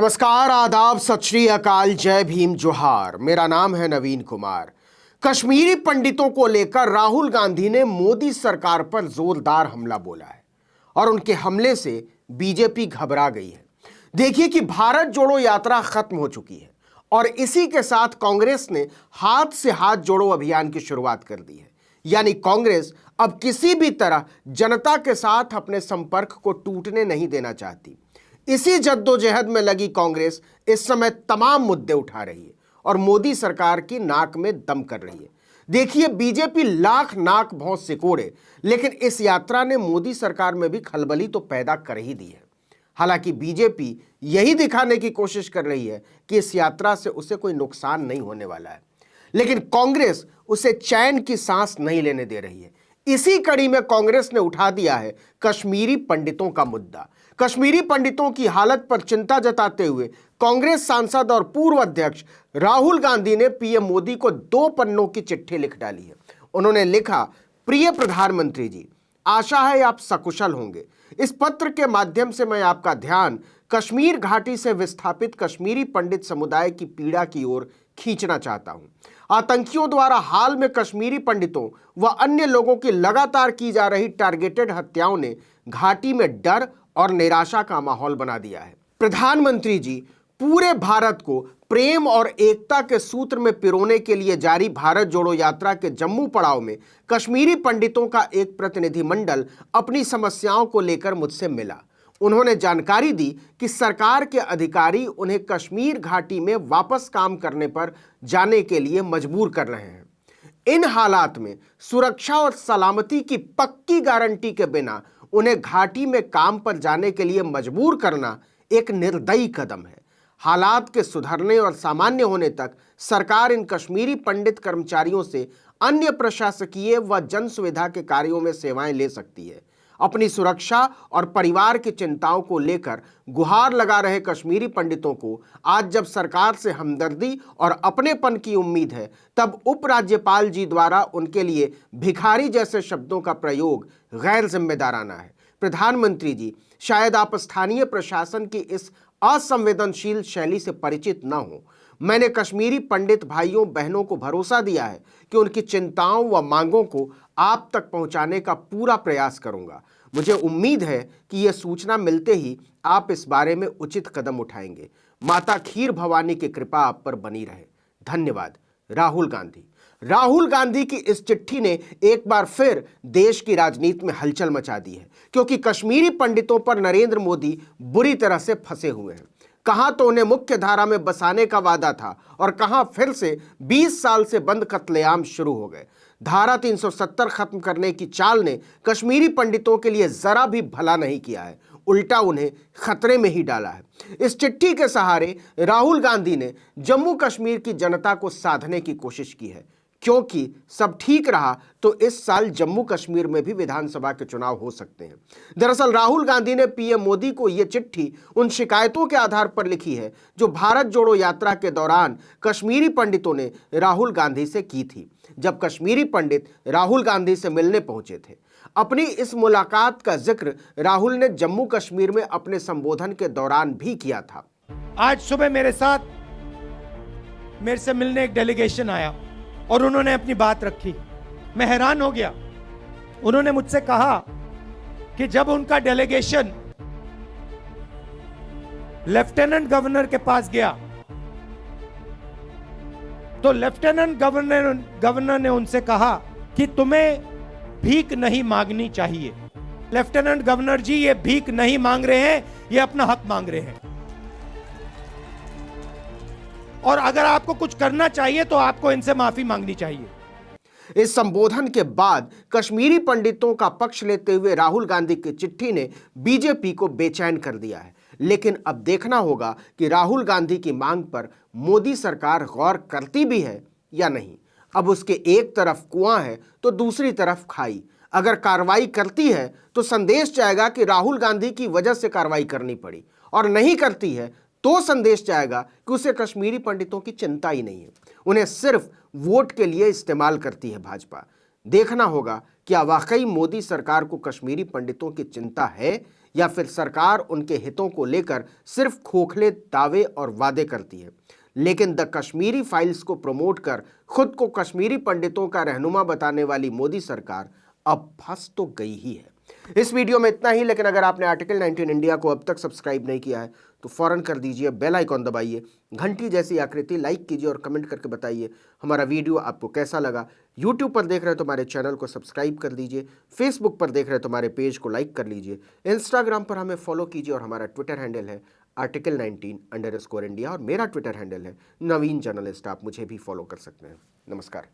नमस्कार, आदाब, सत श्री अकाल, जय भीम, जोहार। मेरा नाम है नवीन कुमार। कश्मीरी पंडितों को लेकर राहुल गांधी ने मोदी सरकार पर जोरदार हमला बोला है और उनके हमले से बीजेपी घबरा गई है। देखिए कि भारत जोड़ो यात्रा खत्म हो चुकी है और इसी के साथ कांग्रेस ने हाथ से हाथ जोड़ो अभियान की शुरुआत कर दी है। यानी कांग्रेस अब किसी भी तरह जनता के साथ अपने संपर्क को टूटने नहीं देना चाहती। इसी जद्दोजहद में लगी कांग्रेस इस समय तमाम मुद्दे उठा रही है और मोदी सरकार की नाक में दम कर रही है। देखिए, बीजेपी लाख नाक भौं सिकोड़े, लेकिन इस यात्रा ने मोदी सरकार में भी खलबली तो पैदा कर ही दी है। हालांकि बीजेपी यही दिखाने की कोशिश कर रही है कि इस यात्रा से उसे कोई नुकसान नहीं होने वाला है, लेकिन कांग्रेस उसे चैन की सांस नहीं लेने दे रही है। इसी कड़ी में कांग्रेस ने उठा दिया है कश्मीरी पंडितों का मुद्दा। कश्मीरी पंडितों की हालत पर चिंता जताते हुए कांग्रेस सांसद और पूर्व अध्यक्ष राहुल गांधी ने पीएम मोदी को 2 पन्नों की चिट्ठी लिख डाली है। उन्होंने लिखा, प्रिय प्रधानमंत्री जी, आशा है आप सकुशल होंगे। इस पत्र के माध्यम से मैं आपका ध्यान कश्मीर घाटी से विस्थापित कश्मीरी पंडित समुदाय की पीड़ा की ओर खींचना चाहता हूं। आतंकियों द्वारा हाल में कश्मीरी पंडितों व अन्य लोगों की लगातार की जा रही टारगेटेड हत्याओं ने घाटी में डर और निराशा का माहौल बना दिया है। प्रधानमंत्री जी, पूरे भारत को प्रेम और एकता के सूत्र में पिरोने के लिए जारी भारत जोड़ो यात्रा के जम्मू पड़ाव में कश्मीरी पंडितों का एक प्रतिनिधिमंडल अपनी समस्याओं को लेकर मुझसे मिला। उन्होंने जानकारी दी कि सरकार के अधिकारी उन्हें कश्मीर घाटी में वापस काम करने पर जाने के लिए मजबूर कर रहे हैं। इन हालात में सुरक्षा और सलामती की पक्की गारंटी के बिना उन्हें घाटी में काम पर जाने के लिए मजबूर करना एक निर्दयी कदम है। हालात के सुधरने और सामान्य होने तक सरकार इन कश्मीरी पंडित कर्मचारियों से अन्य प्रशासकीय व जन सुविधा के कार्यों में सेवाएं ले सकती है। अपनी सुरक्षा और परिवार की चिंताओं को लेकर गुहार लगा रहे कश्मीरी पंडितों को आज जब सरकार से हमदर्दी और अपनेपन की उम्मीद है, तब उपराज्यपाल जी द्वारा उनके लिए भिखारी जैसे शब्दों का प्रयोग गैर जिम्मेदाराना है। प्रधानमंत्री जी, शायद आप स्थानीय प्रशासन की इस असंवेदनशील शैली से परिचित न हो। मैंने कश्मीरी पंडित भाइयों बहनों को भरोसा दिया है कि उनकी चिंताओं व मांगों को आप तक पहुंचाने का पूरा प्रयास करूंगा। मुझे उम्मीद है कि यह सूचना मिलते ही आप इस बारे में उचित कदम उठाएंगे। माता खीर भवानी की कृपा आप पर बनी रहे। धन्यवाद। राहुल गांधी। राहुल गांधी की इस चिट्ठी ने एक बार फिर देश की राजनीति में हलचल मचा दी है, क्योंकि कश्मीरी पंडितों पर नरेंद्र मोदी बुरी तरह से फंसे हुए हैं। कहां तो उन्हें मुख्य धारा में बसाने का वादा था और कहां फिर से 20 साल से बंद कत्लेआम शुरू हो गए। धारा 370 खत्म करने की चाल ने कश्मीरी पंडितों के लिए जरा भी भला नहीं किया है, उल्टा उन्हें खतरे में ही डाला है। इस चिट्ठी के सहारे राहुल गांधी ने जम्मू कश्मीर की जनता को साधने की कोशिश की है, क्योंकि सब ठीक रहा तो इस साल जम्मू कश्मीर में भी विधानसभा के चुनाव हो सकते हैं। दरअसल राहुल गांधी ने पीएम मोदी को यह चिट्ठी उन शिकायतों के आधार पर लिखी है जो भारत जोड़ो यात्रा के दौरान कश्मीरी पंडितों ने राहुल गांधी से की थी, जब कश्मीरी पंडित राहुल गांधी से मिलने पहुंचे थे। अपनी इस मुलाकात का जिक्र राहुल ने जम्मू कश्मीर में अपने संबोधन के दौरान भी किया था। आज सुबह मेरे से मिलने एक डेलीगेशन आया और उन्होंने अपनी बात रखी। मैं हैरान हो गया। उन्होंने मुझसे कहा कि जब उनका डेलीगेशन लेफ्टिनेंट गवर्नर के पास गया तो लेफ्टिनेंट गवर्नर ने उनसे कहा कि तुम्हें भीख नहीं मांगनी चाहिए। लेफ्टिनेंट गवर्नर जी, ये भीख नहीं मांग रहे हैं, ये अपना हक मांग रहे हैं, और अगर आपको कुछ करना चाहिए तो आपको इनसे माफी मांगनी चाहिए। इस संबोधन के बाद कश्मीरी पंडितों का पक्ष लेते हुए राहुल गांधी की चिट्ठी ने बीजेपी को बेचैन कर दिया है। लेकिन अब देखना होगा कि राहुल गांधी की मांग पर मोदी सरकार गौर करती भी है या नहीं। अब उसके एक तरफ कुआं है तो दूसरी तरफ खाई। अगर कार्रवाई करती है तो संदेश जाएगा कि राहुल गांधी की वजह से कार्रवाई करनी पड़ी, और नहीं करती है तो संदेश जाएगा कि उसे कश्मीरी पंडितों की चिंता ही नहीं है, उन्हें सिर्फ वोट के लिए इस्तेमाल करती है भाजपा। देखना होगा क्या वाकई मोदी सरकार को कश्मीरी पंडितों की चिंता है या फिर सरकार उनके हितों को लेकर सिर्फ खोखले दावे और वादे करती है। लेकिन द कश्मीरी फाइल्स को प्रमोट कर खुद को कश्मीरी पंडितों का रहनुमा बताने वाली मोदी सरकार अब फंस तो गई ही है। इस वीडियो में इतना ही, लेकिन अगर आपने आर्टिकल 19 इंडिया को अब तक सब्सक्राइब नहीं किया है तो फौरन कर दीजिए, बेल आइकॉन दबाइए, घंटी जैसी आकृति लाइक कीजिए और कमेंट करके बताइए हमारा वीडियो आपको कैसा लगा। यूट्यूब पर देख रहे हो तो हमारे चैनल को सब्सक्राइब कर लीजिए, फेसबुक पर देख रहे हो तो हमारे पेज को लाइक कर लीजिए, इंस्टाग्राम पर हमें फॉलो कीजिए और हमारा ट्विटर हैंडल है आर्टिकल 19_इंडिया और मेरा ट्विटर हैंडल है नवीन जर्नलिस्ट। आप मुझे भी फॉलो कर सकते हैं। नमस्कार।